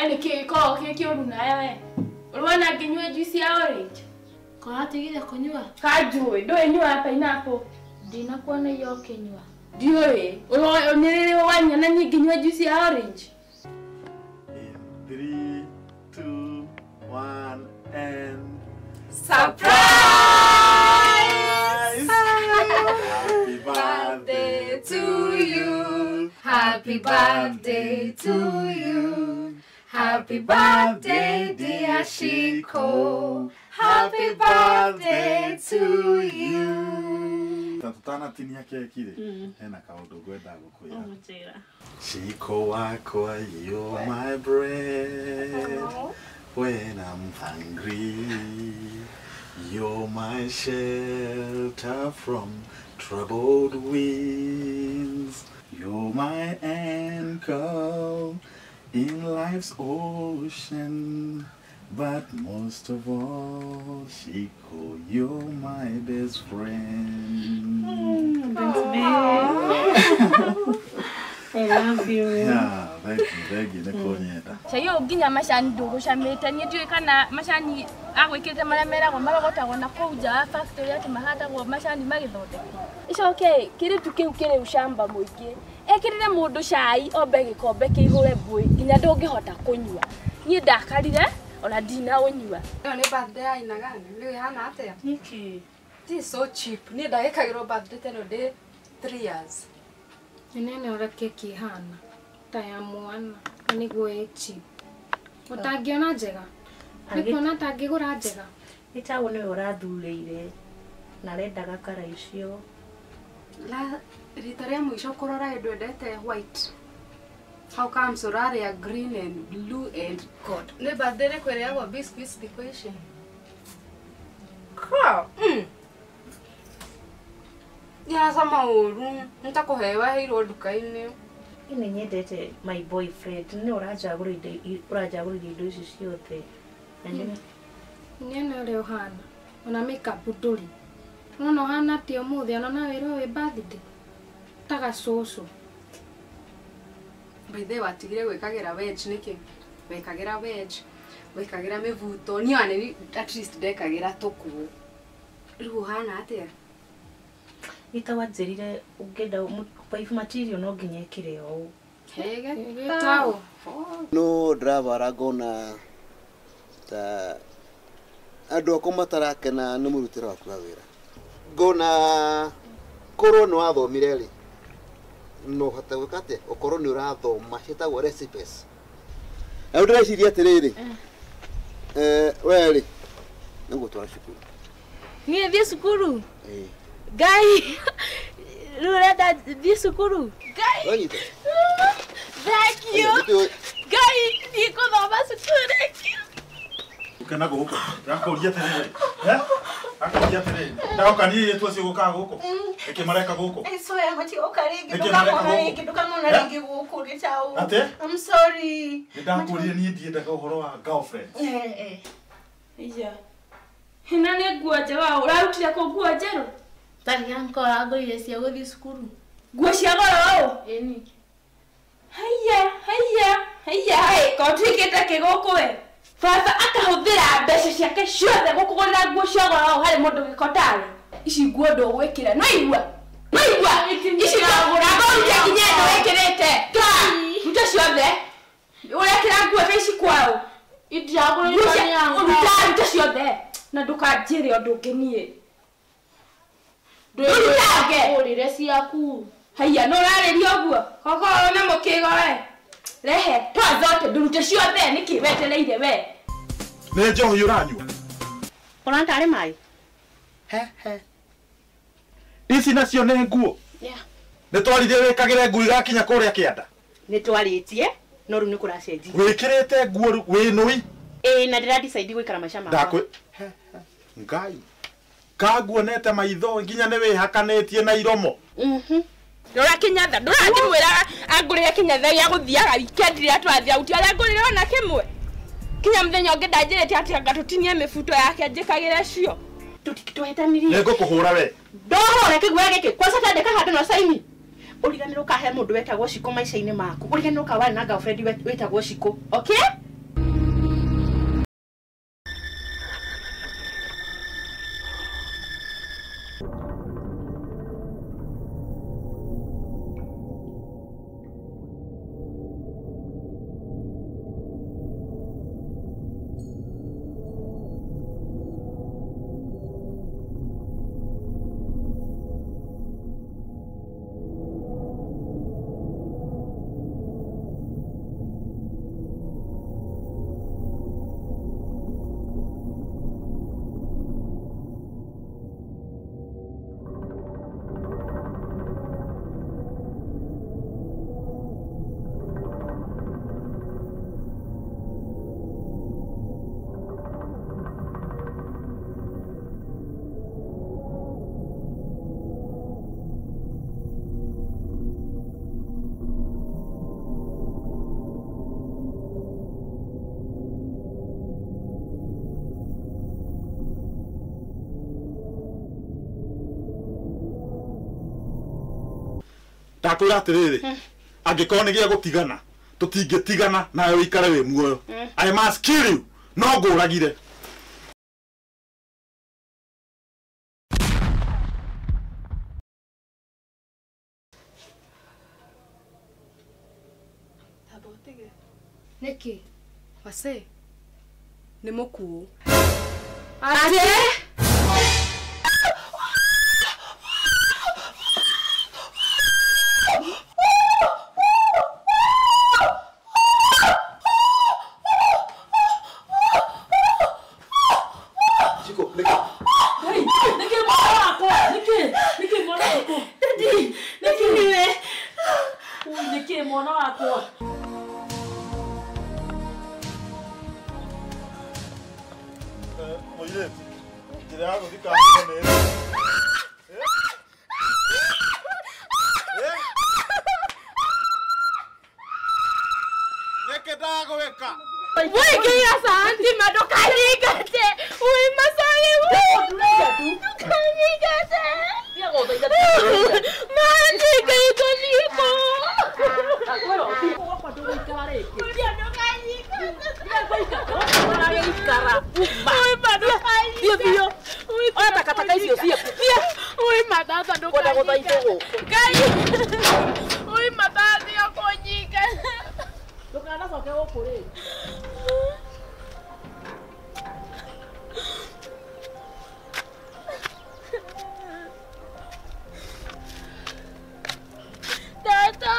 Ani kiki uruna we. Uliona nginywe juice ya orange? Kwa tigire kunywa. Kajui, ndo nywa pineapple. Dina kuona hiyo kinywa. Dioi, unirire wanya na nginywe juice ya orange. In 3, 2, 1 and Surprise! Happy birthday to you. Happy birthday to you. Happy birthday, dear Shiko. Happy birthday to you. Tatutana tinia keki ri. Hena kaundu gwenda gukuya. Mutira. Shiko wako, you're my bread. When I'm hungry, you're my shelter from troubled winds. You're my anchor in life's ocean. But most of all, Shiko, you're my best friend. I love you. Yeah, thank you, Nekonyeta. Chayo ginya mashani ndugu shamete nitwe kana mashani agwikite maremera go marogotagwo na kuja factory ati mahata go mashani magithonde. Ico okay, kiritu kiu kiri ushamba muingi. Ekirire mundu cai ombe gikombe kihure mbui ginya ndungihota kunywa. Ni ndakarire ona dina unywa. Yo ni birthday ya ina gani? Leo hana atia. Niki. This is so cheap. Ni ndagikagirwo birthday teno de 3 years. Nene ora keki hana. Taya mwana. Niguo cheap. Utangiona njega. Nikuona tangigura njega. Itawo ni urathurire. Na rendaga kara icio. La rita ria mwisho kurora ndwendete white. How comes urare green and blue and gold? Ni birthday ni kwere yago biscuits decoration. Kwa. Ya sama uru. Nitakuhewa hiro duka-ini. Ine nyendete my boyfriend. Ni urajagurire indo ici ciothe. Nene ore uhana. Ona makeup nduri. Ona hana ti umuthi ona na wiro we birthday. Taga soso. By the way, watigire gwikagira veg niki? Wekagira veg, wekagira mivuto. Ni ane at least ndekagira tuku. Riu hana atia? Itawanjirire ungenda pipe material no nginya ikire o. Hege Tao. No ndravara ngona ta andu akwa matarakena nĩ mũrutĩre waku wa wĩra. Ngona korwo nĩ wathomire rĩ no hote gwĩka atĩa ũkorwo nĩ ũrathoma ciĩtagwo recipes. Rĩu ndĩreciria atĩrĩrĩ we rĩ nĩngũtwara cukuru. Ni thi cukuru. Gai. Rurenda thi cukuru. Gai. Wanyita. Thank you. Gai, ni kuthoma cukuru. Thank you. Ukena guko. Yakuria tere. Akuria tere. Ndakani yetu cio guka guko. Ekimareka guko. So ya mati okaringi ndukamona ringi guku ritao. Ate? I'm sorry. Ndakuria ni ndiendaga uhoro wa girlfriend. Iya. Hina ni nguo njega urarutire ku nguo njeru. Tari yanko agurire cia guthi cukuru. Nguo cia goro u. Eni. Haya, ko twikite kiguku we. Baba akahuthira mbeca ciake ciothe gukugurira nguo cia goro hari mundu gikotari. Ici nguo ndugwikira no igua. Ici ndagura ngorire kinya ndwikirite. Ruta ciothe. Urekira nguo ici kwao. Idiagurire ni yanko. Ruta ciothe. Na ndukanjire undu ngenie. Ndurire ciaku. Haya no rariria uguo. Koko na mukigo we. Rehe twazote ndurute ciothe niki wetereire we. Nĩ njohi uranyua. Ona ntari mai. Ici nacio nĩ nguo. Yeah. Nĩ twarithie wĩkagĩre nguo igakinya kũrĩa kĩanda. Ni twaritie no ru ni kuracenjia. Wĩkĩrĩte nguo wĩ nũi. Na ndira decide gwikara maisha makwa. Ndakwe. Ngai. Kaguonete maitho nginya nĩ wĩhakanĩtie na iromo. Rora kinyatha ndũrangĩmwĩra angũrĩre kinyatha gĩa gũthiaga weekend rĩa twathia uti arĩa ngũrĩre ona kimwe. Kinya mũthenya ũngĩ ndanjĩrĩte atĩ anga tũtinie mĩbuto yake njĩkagĩre cio. Tutitwetanirie. Nĩ ngũkũhũra we. Ndohore kĩguoya gĩkĩ. Kwanza tandĩka handũ na saini. Ũriganĩrwo kahe mũndũ wetagwo Shiko maica-inĩ maku. Ũriganĩrwo kawari na girlfriend wetagwo Shiko. Okay? ndakwira atiriri angikorwo ni gia gutigana tutingitigana nawe wikare wi muoyo. I must kill you, no nguragire. Niki Wase nĩ mũkuũ. ati Moireti, njira ya guthika mwana nĩ Neke ndagwĩka. Wiki asanti madokaligate. Ui masai kaligate. Mani kaito niko. Tata.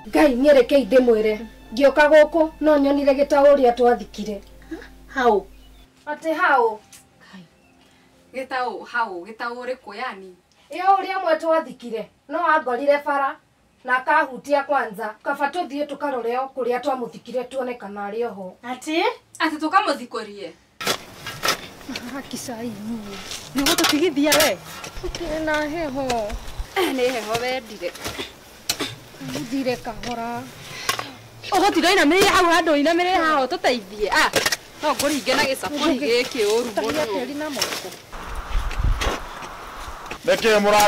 Ngai nyerekei ndimwire ngioka guku no nyonire gitaũ uria twathikire. Hau. Ati hau Gĩtaũ hau gĩtaũ ũrĩkũ yani? iyo uria mwe twathikire no angorire bara na akahutia kwanza kaba tuthie tukarore o kuria twamuthikire tuone kana ari oho. Ati? Atĩ tũkamũthikũrie. Kisai Nĩ gũtũtigithia we? tukire na heho Nĩ heho wendire. muthire kahora. Ũgũtinda inamĩrĩire hau handũ inamĩrĩire haha ũtũteithie. No ngũringe na gĩcakũri gĩkĩ ũru mũno. Tari na moko. Neke mũra